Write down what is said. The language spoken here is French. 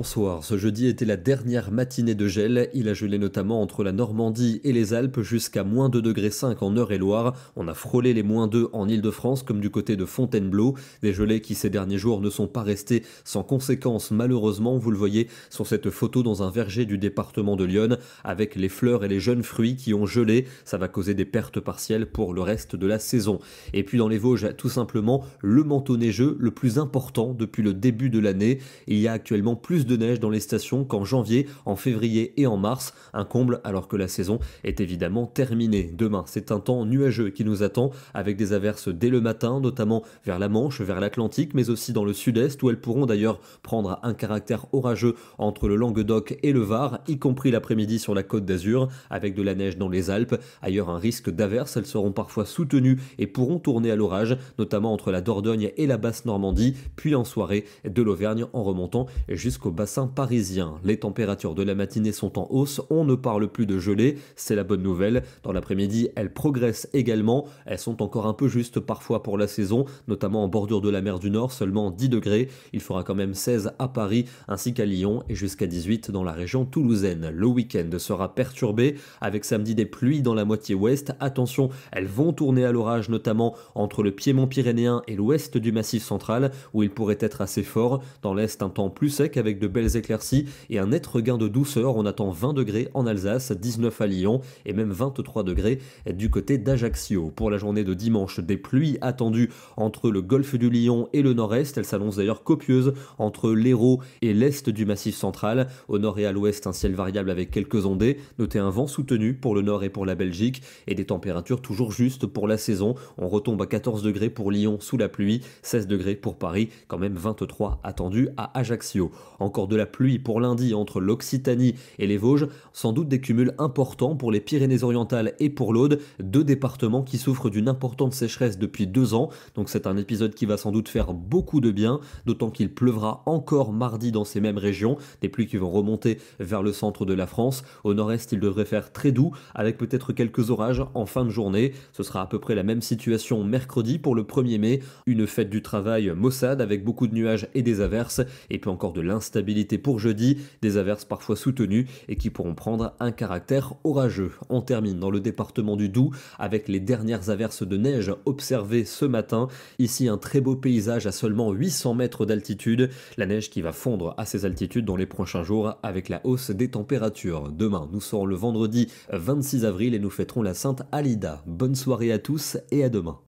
bonsoir. Ce jeudi était la dernière matinée de gel. Il a gelé notamment entre la Normandie et les Alpes jusqu'à -2,5 degrés en Eure-et-Loire. On a frôlé les -2 en Île-de-France comme du côté de Fontainebleau. Des gelées qui ces derniers jours ne sont pas restées sans conséquences malheureusement. Vous le voyez sur cette photo dans un verger du département de l'Yonne avec les fleurs et les jeunes fruits qui ont gelé. Ça va causer des pertes partielles pour le reste de la saison. Et puis dans les Vosges, tout simplement, le manteau neigeux le plus important depuis le début de l'année. Il y a actuellement plus de neige dans les stations qu'en janvier, en février et en mars. Un comble alors que la saison est évidemment terminée. Demain, c'est un temps nuageux qui nous attend avec des averses dès le matin, notamment vers la Manche, vers l'Atlantique, mais aussi dans le sud-est où elles pourront d'ailleurs prendre un caractère orageux entre le Languedoc et le Var, y compris l'après-midi sur la Côte d'Azur, avec de la neige dans les Alpes. Ailleurs, un risque d'averses, elles seront parfois soutenues et pourront tourner à l'orage, notamment entre la Dordogne et la Basse-Normandie, puis en soirée de l'Auvergne en remontant jusqu'au bassin parisien. Les températures de la matinée sont en hausse, on ne parle plus de gelée, c'est la bonne nouvelle. Dans l'après-midi, elles progressent également, elles sont encore un peu justes parfois pour la saison, notamment en bordure de la mer du Nord, seulement 10 degrés. Il fera quand même 16 à Paris ainsi qu'à Lyon et jusqu'à 18 dans la région toulousaine. Le week-end sera perturbé avec samedi des pluies dans la moitié ouest. Attention, elles vont tourner à l'orage notamment entre le piémont pyrénéen et l'ouest du massif central où il pourrait être assez fort. Dans l'est, un temps plus sec avec de belles éclaircies et un net regain de douceur. On attend 20 degrés en Alsace, 19 à Lyon et même 23 degrés du côté d'Ajaccio. Pour la journée de dimanche, des pluies attendues entre le golfe du Lion et le nord-est. Elles s'annoncent d'ailleurs copieuses entre l'Hérault et l'est du massif central. Au nord et à l'ouest, un ciel variable avec quelques ondées. Notez un vent soutenu pour le nord et pour la Belgique et des températures toujours justes pour la saison. On retombe à 14 degrés pour Lyon sous la pluie, 16 degrés pour Paris, quand même 23 attendus à Ajaccio. Encore de la pluie pour lundi entre l'Occitanie et les Vosges, sans doute des cumuls importants pour les Pyrénées-Orientales et pour l'Aude, deux départements qui souffrent d'une importante sécheresse depuis 2 ans, donc c'est un épisode qui va sans doute faire beaucoup de bien, d'autant qu'il pleuvra encore mardi dans ces mêmes régions, des pluies qui vont remonter vers le centre de la France. Au nord-est, il devrait faire très doux, avec peut-être quelques orages en fin de journée. Ce sera à peu près la même situation mercredi pour le 1er mai, une fête du travail maussade avec beaucoup de nuages et des averses, et puis encore de l'instabilité pour jeudi, des averses parfois soutenues et qui pourront prendre un caractère orageux. On termine dans le département du Doubs avec les dernières averses de neige observées ce matin. Ici, un très beau paysage à seulement 800 mètres d'altitude. La neige qui va fondre à ces altitudes dans les prochains jours avec la hausse des températures. Demain, nous serons le vendredi 26 avril et nous fêterons la Sainte Alida. Bonne soirée à tous et à demain.